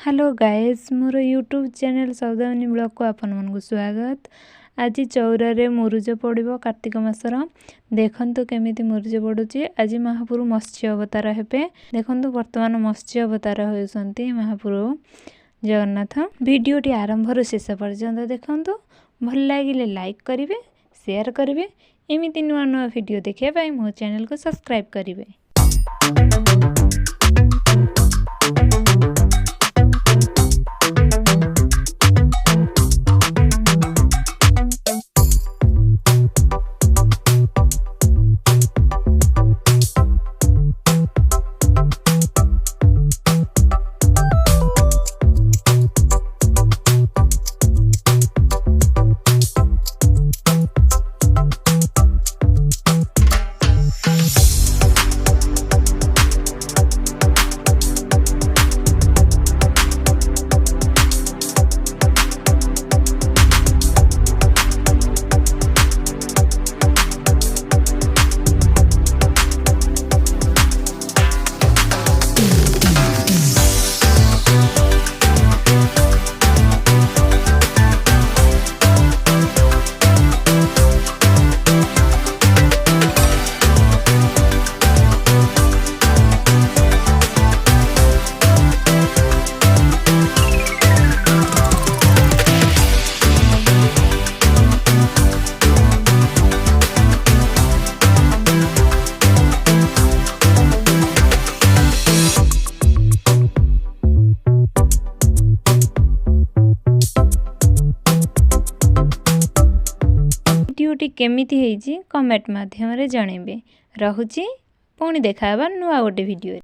Hello guys मोर YouTube channel Saudamini blog को आपण मन को स्वागत। आज चौरा रे मुरुज पड़ो कार्तिक मासर देखंतु केमिति मुरुज पड़ुची। आज महाप्रभु मत्स्य अवतार हेबे। देखंतु वर्तमान मत्स्य अवतार होउसंती महाप्रभु जगन्नाथ। वीडियोटी आरंभ रु शेष पर्यंत देखंतु। भल लागिले लाइक करिवे, शेयर करिवे। एमिति नुआ नुआ वीडियो देखिया पई मो चैनल को सब्सक्राइब करिवे। वीडियोटी केमिति हेइची कमेंट माध्यम रे जणेबे। रहुची पुणी देखाबा नुआ गोटे वीडियो।